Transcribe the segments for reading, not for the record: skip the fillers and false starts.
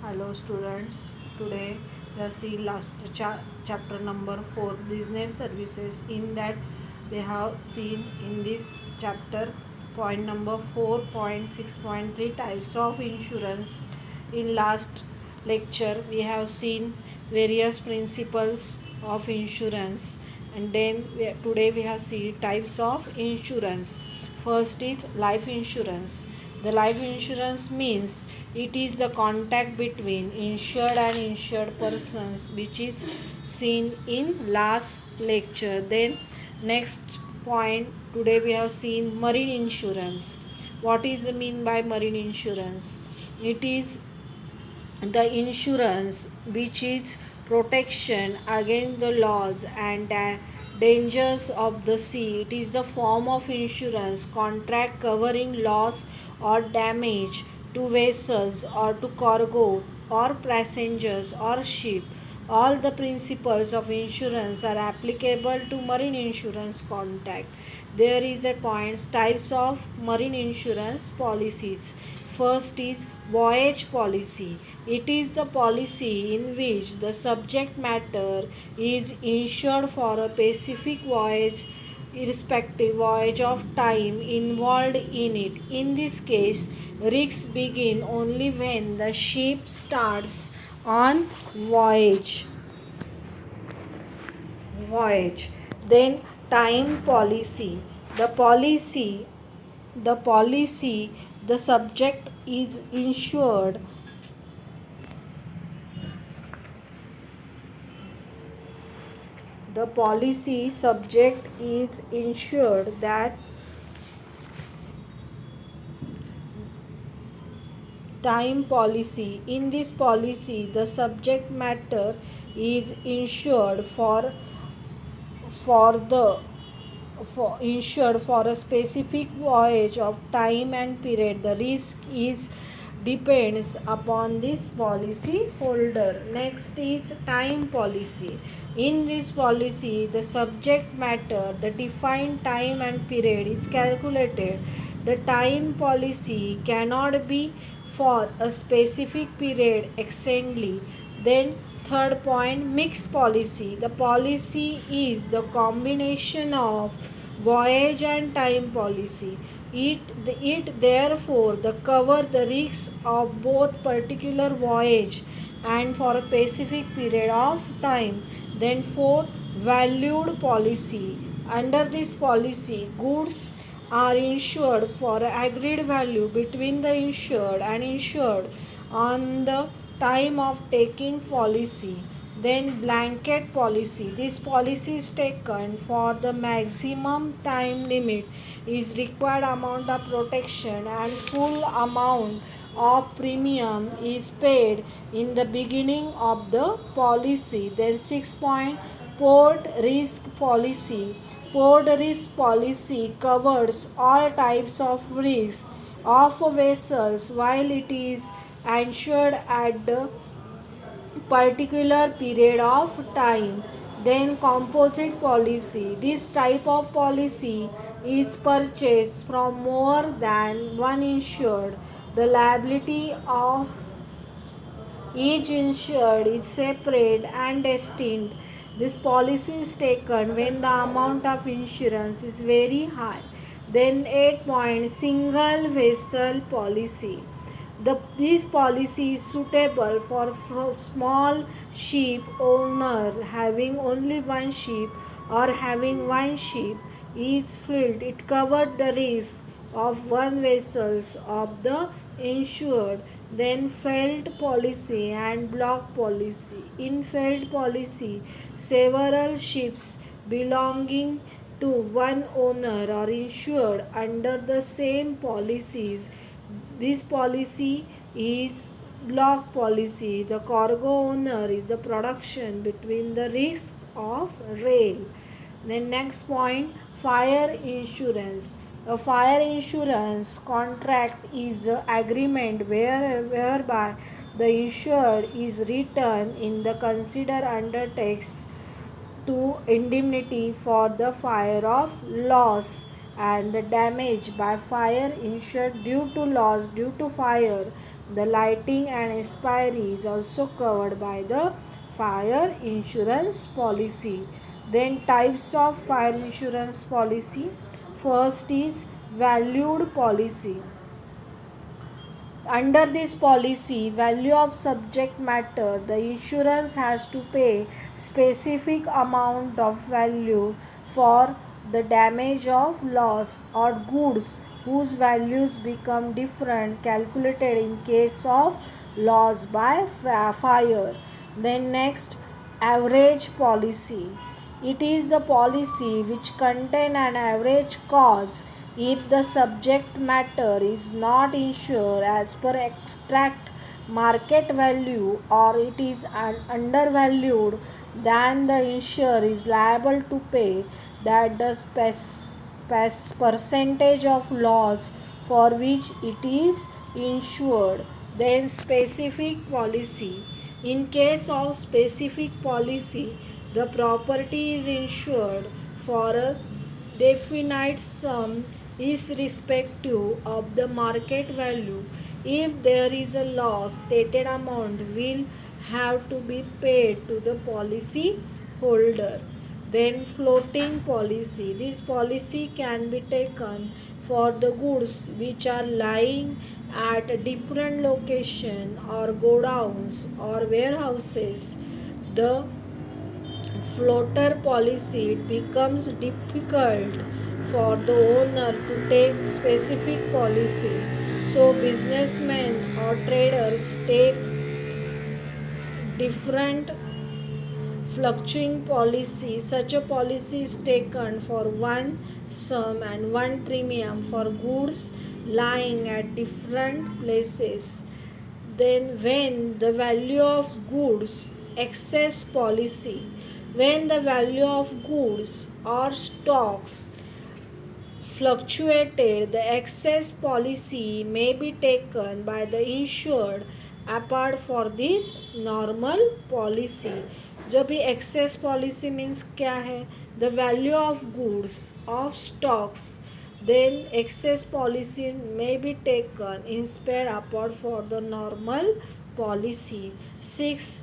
Hello students, today we have seen chapter number 4 business services. In that we have seen in this chapter point number 4.6.3 types of insurance. In last lecture we have seen various principles of insurance, and then today we have seen types of insurance. First is life insurance. The life insurance means it is the contact between insured and insured persons, which is seen in last lecture. Then next point, today we have seen marine insurance. What is the mean by marine insurance? It is the insurance which is protection against the laws and dangers of the sea. It is the form of insurance contract covering loss or damage to vessels or to cargo or passengers or ship. All the principles of insurance are applicable to marine insurance contract. There is a points types of marine insurance policies. First is voyage policy. It is the policy in which the subject matter is insured for a specific voyage irrespective voyage of time involved in it. In this case, risks begin only when the ship starts on voyage. Then time policy. The policy the subject is insured the policy subject is insured that time policy. In this policy the subject matter is insured for the for insured for a specific voyage of time and period. The risk is depends upon this policy holder. Next is time policy. In this policy the subject matter, the defined time and period is calculated. The time policy cannot be for a specific period extendly. Then third point, mixed policy. The policy is the combination of voyage and time policy. It therefore the cover the risks of both particular voyage and for a specific period of time. Then fourth, valued policy. Under this policy, goods are insured for agreed value between the insured and insured on the time of taking policy. Then blanket policy. This policy is taken for the maximum time limit is required amount of protection and full amount of premium is paid in the beginning of the policy. Then 6 point, port risk policy. Port risk policy covers all types of risks of vessels while it is insured at the particular period of time. Then composite policy. This type of policy is purchased from more than one insured. The liability of each insured is separate and distinct. This policy is taken when the amount of insurance is very high. Then 8 point, single vessel policy. This policy is suitable for small ship owner having only one ship or having one ship is filled. It covered the risk of one vessels of the insured. Then felt policy and block policy. In felt policy, several ships belonging to one owner are insured under the same policies. This policy is block policy. The cargo owner is the production between the risk of rail. Then next point, fire insurance. A fire insurance contract is an agreement whereby the insured is written in the consider undertakes to indemnity for the fire of loss and the damage by fire insured due to loss due to fire The lighting and expiry is also covered by the fire insurance policy. Then types of fire insurance policy. First is valued policy. Under this policy, value of subject matter, the insurance has to pay specific amount of value for the damage of loss or goods whose values become different, calculated in case of loss by fire. Then next, average policy. It is the policy which contain an average cost if the subject matter is not insured as per extract market value or it is undervalued, then the insurer is liable to pay that the percentage of loss for which it is insured. Then specific policy. In case of specific policy, the property is insured for a definite sum is irrespective of the market value. If there is a loss, stated amount will have to be paid to the policy holder. Then floating policy. This policy can be taken for the goods which are lying at a different location or godowns or warehouses. The floater policy, it becomes difficult for the owner to take specific policy. So businessmen or traders take different fluctuating policy. Such a policy is taken for one sum and one premium for goods lying at different places. Then when the value of goods excess policy, when the value of goods or stocks fluctuated, the excess policy may be taken by the insured apart for this normal policy. जो भी excess policy means क्या है, the value of goods of stocks, then excess policy may be taken instead apart for the normal policy. 6.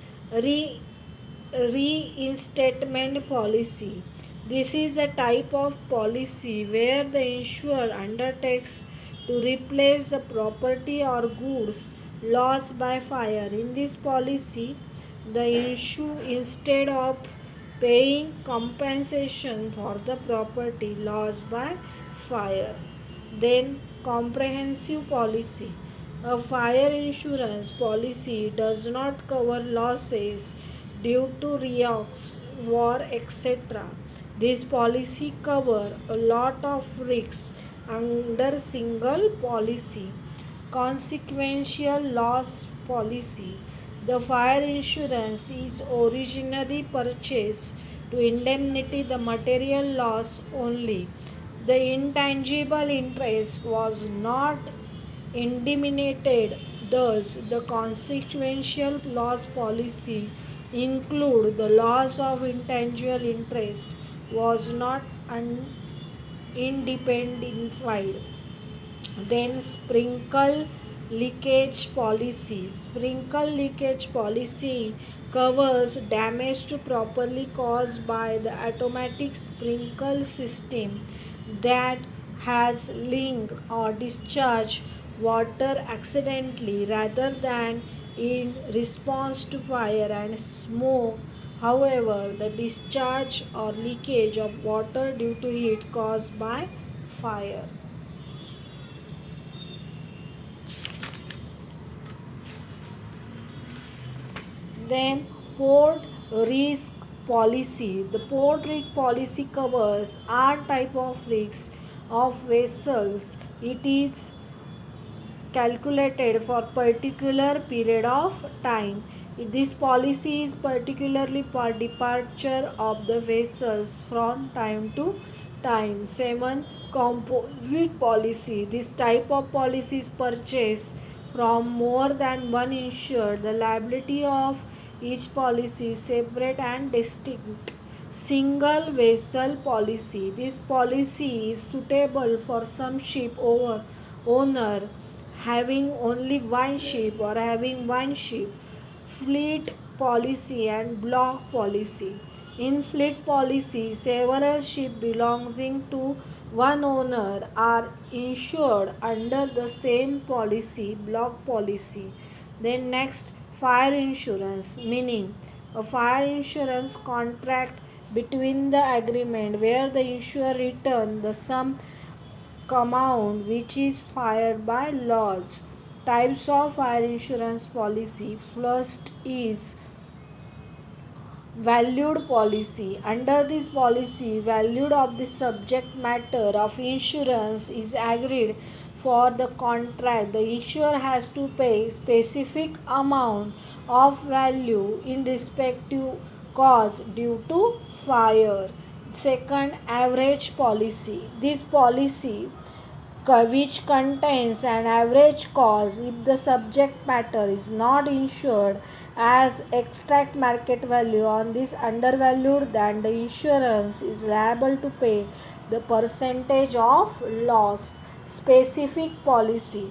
Reinstatement policy. This is a type of policy where the insurer undertakes to replace the property or goods lost by fire. In this policy, the insurer, instead of paying compensation for the property lost by fire. Then comprehensive policy. A fire insurance policy does not cover losses due to riots, war, etc. This policy covers a lot of risks under single policy. Consequential loss policy. The fire insurance is originally purchased to indemnity the material loss only. The intangible interest was not indemnified. Thus, the consequential loss policy include the loss of intangible interest was not indemnified. Then sprinkle leakage policy. Sprinkle leakage policy covers damage to property caused by the automatic sprinkler system that has leaked or discharged water accidentally rather than in response to fire and smoke. However, the discharge or leakage of water due to heat caused by fire. Then port risk policy. The port risk policy covers all type of risks of vessels. It is calculated for particular period of time. This policy is particularly for departure of the vessels from time to time. 7. Composite policy. This type of policy is purchased from more than one insured. The liability of each policy is separate and distinct. Single vessel policy. This policy is suitable for some ship owner having only one ship or having one ship. Fleet policy and block policy. In fleet policy, several ships belonging to one owner are insured under the same policy, block policy. Then next, fire insurance, meaning a fire insurance contract between the agreement where the insurer return the sum amount which is fired by laws. Types of fire insurance policy. First is valued policy. Under this policy, value of the subject matter of insurance is agreed for the contract. The insurer has to pay specific amount of value in respective cost due to fire. Second, average policy. This policy which contains an average cost if the subject matter is not insured as exact market value on this undervalued, then the insurance is liable to pay the percentage of loss. Specific policy.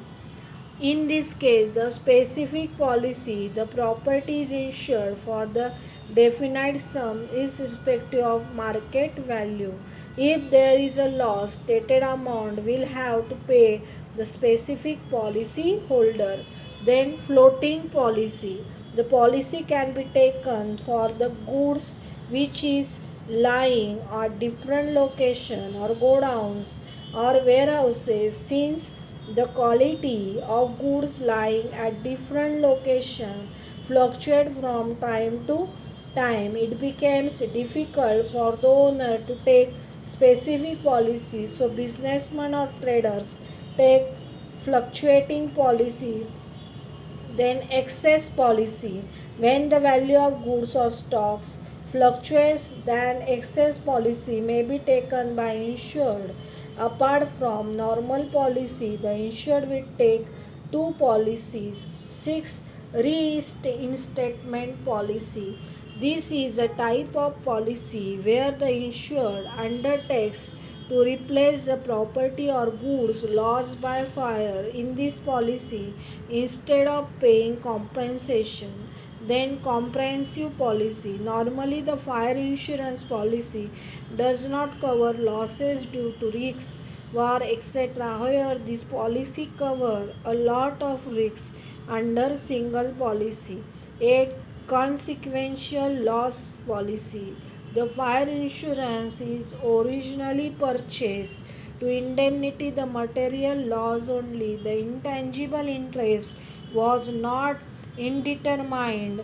In this case, the specific policy, the property is insured for the definite sum is respective of market value. If there is a loss, stated amount will have to pay the specific policy holder. Then floating policy. The policy can be taken for the goods which is lying at different location or godowns or warehouses, since the quality of goods lying at different locations fluctuate from time to time. It becomes difficult for the owner to take specific policies, so businessmen or traders take fluctuating policy. Then excess policy. When the value of goods or stocks fluctuates, then excess policy may be taken by insured. Apart from normal policy, the insured will take two policies. 6. Reinstatement policy. This is a type of policy where the insured undertakes to replace the property or goods lost by fire. In this policy, instead of paying compensation, then comprehensive policy. Normally, the fire insurance policy does not cover losses due to risks, war, etc. However, this policy covers a lot of risks under single policy. 8. Consequential loss policy. The fire insurance is originally purchased to indemnity the material loss only. The intangible interest was not indetermined.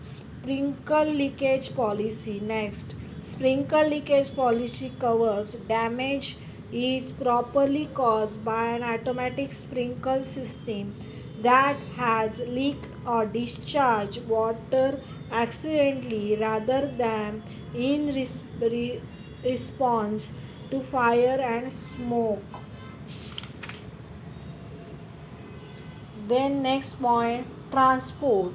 Sprinkle leakage policy. Next, sprinkle leakage policy covers damage is properly caused by an automatic sprinkle system that has leaked or discharged water accidentally rather than in response to fire and smoke. Then next point, transport.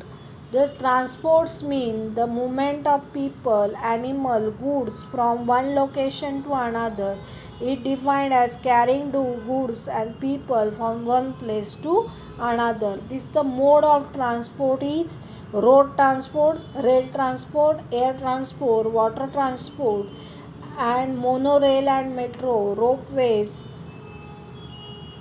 The transports mean the movement of people, animal, goods from one location to another. It defined as carrying the goods and people from one place to another. This the mode of transport is road transport, rail transport, air transport, water transport, and monorail and metro, ropeways,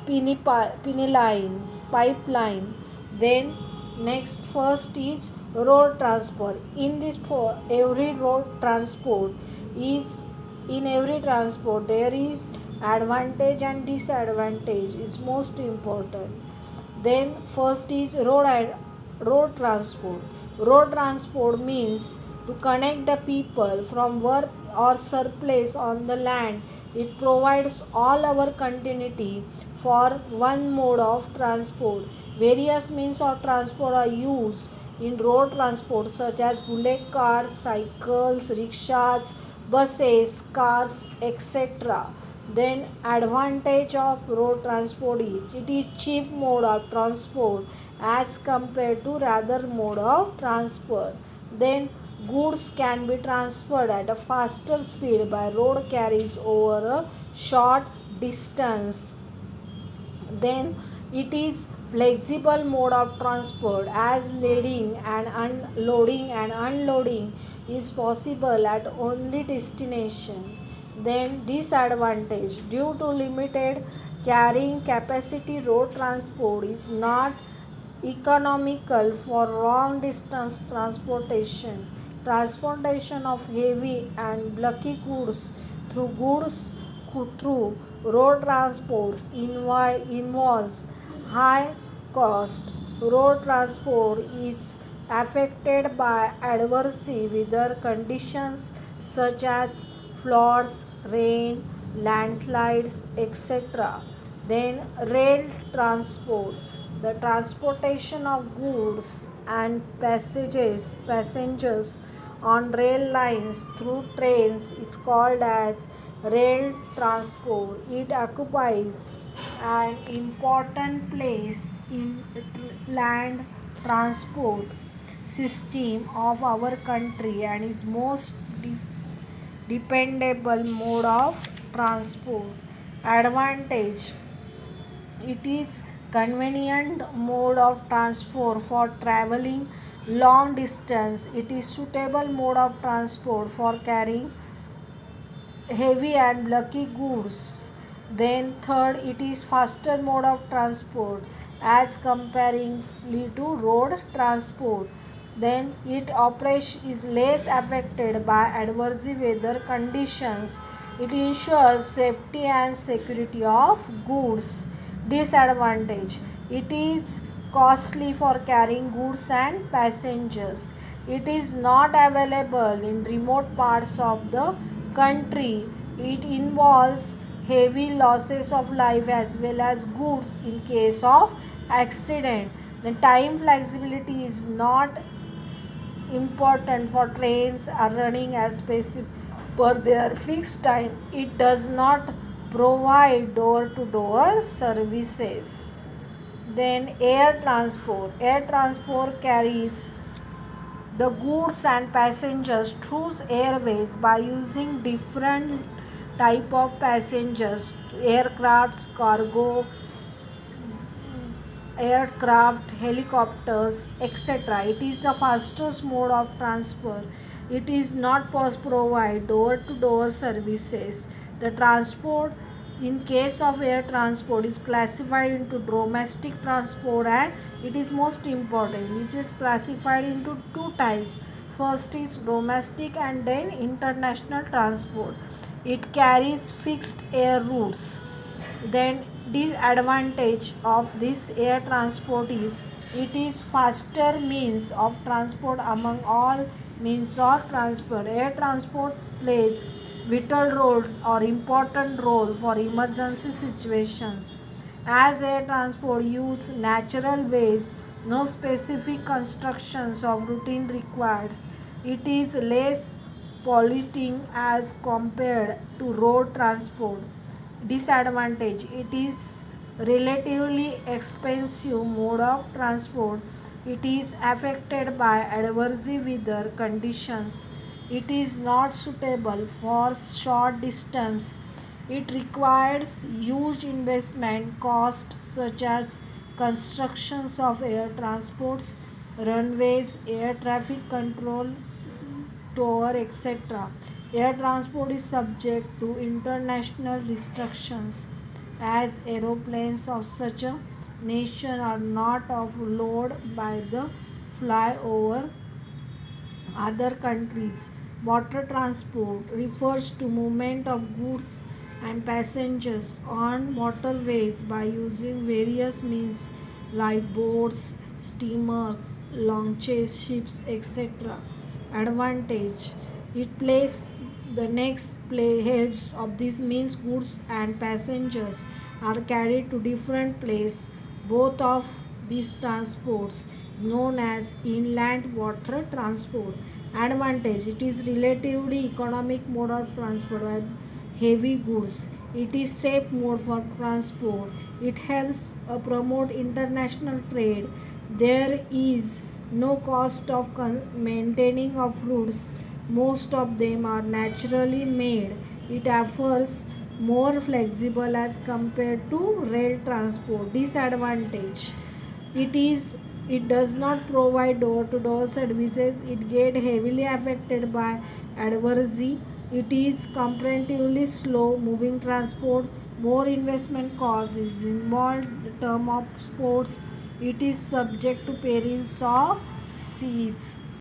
Piniline, pipeline. Then next first is road transport. In this every road transport is in every transport there is advantage and disadvantage. It's most important. Then first is road transport. Road transport means to connect the people from work or surplus on the land. It provides all our continuity for one mode of transport. Various means of transport are used in road transport such as bullock cars, cycles, rickshaws, buses, cars, etc. Then advantage of road transport is it is cheap mode of transport as compared to other mode of transport. Then goods can be transferred at a faster speed by road carriage over a short distance. Then it is flexible mode of transport as loading and unloading is possible at only destination. Then disadvantage, due to limited carrying capacity, road transport is not economical for long distance transportation. Transportation of heavy and bulky goods through road transports involves high cost. Road transport is affected by adverse weather conditions such as floods, rain, landslides, etc. Then rail transport, the transportation of goods and passengers on rail lines through trains is called as rail transport. It occupies an important place in land transport system of our country and is most dependable mode of transport. Advantage, it is convenient mode of transport for traveling long distance. It is suitable mode of transport for carrying heavy and bulky goods. Then third, it is faster mode of transport as comparingly to road transport. Then it operation is less affected by adverse weather conditions. It ensures safety and security of goods. Disadvantage, it is costly for carrying goods and passengers. It is not available in remote parts of the country. It involves heavy losses of life as well as goods in case of accident. The time flexibility is not important for trains are running as specific per their fixed time. It does not provide door to door services. Then air transport. Air transport carries the goods and passengers through airways by using different type of passengers, aircrafts, cargo aircraft, helicopters, etc. It is the fastest mode of transport. It is not provide door to door services. The transport in case of air transport is classified into domestic transport and it is most important. It is classified into two types. First is domestic and then international transport. It carries fixed air routes. Then disadvantage of this air transport is it is faster means of transport among all means of transport. Air transport plays vital role or important role for emergency situations. As air transport use natural ways, no specific constructions of routine requires. It is less polluting as compared to road transport. Disadvantage, it is relatively expensive mode of transport. It is affected by adverse weather conditions. It is not suitable for short distance. It requires huge investment cost such as constructions of air transports, runways, air traffic control tower, etc. Air transport is subject to international restrictions as aeroplanes of such a nation are not offloaded by the flyover other countries. Water transport refers to movement of goods and passengers on waterways by using various means like boats, steamers, launches, ships, etc. Advantage, it plays the next play heads of this means goods and passengers are carried to different places. Both of these transports known as inland water transport. Advantage, it is relatively economic mode of transport by heavy goods. It is safe mode for transport. It helps promote international trade. There is no cost of maintaining of routes. Most of them are naturally made. It offers more flexible as compared to rail transport. Disadvantage, It does not provide door to door services. It get heavily affected by adversity. It is comparatively slow moving transport. More investment cost is involved in term of sports. It is subject to perils of seas.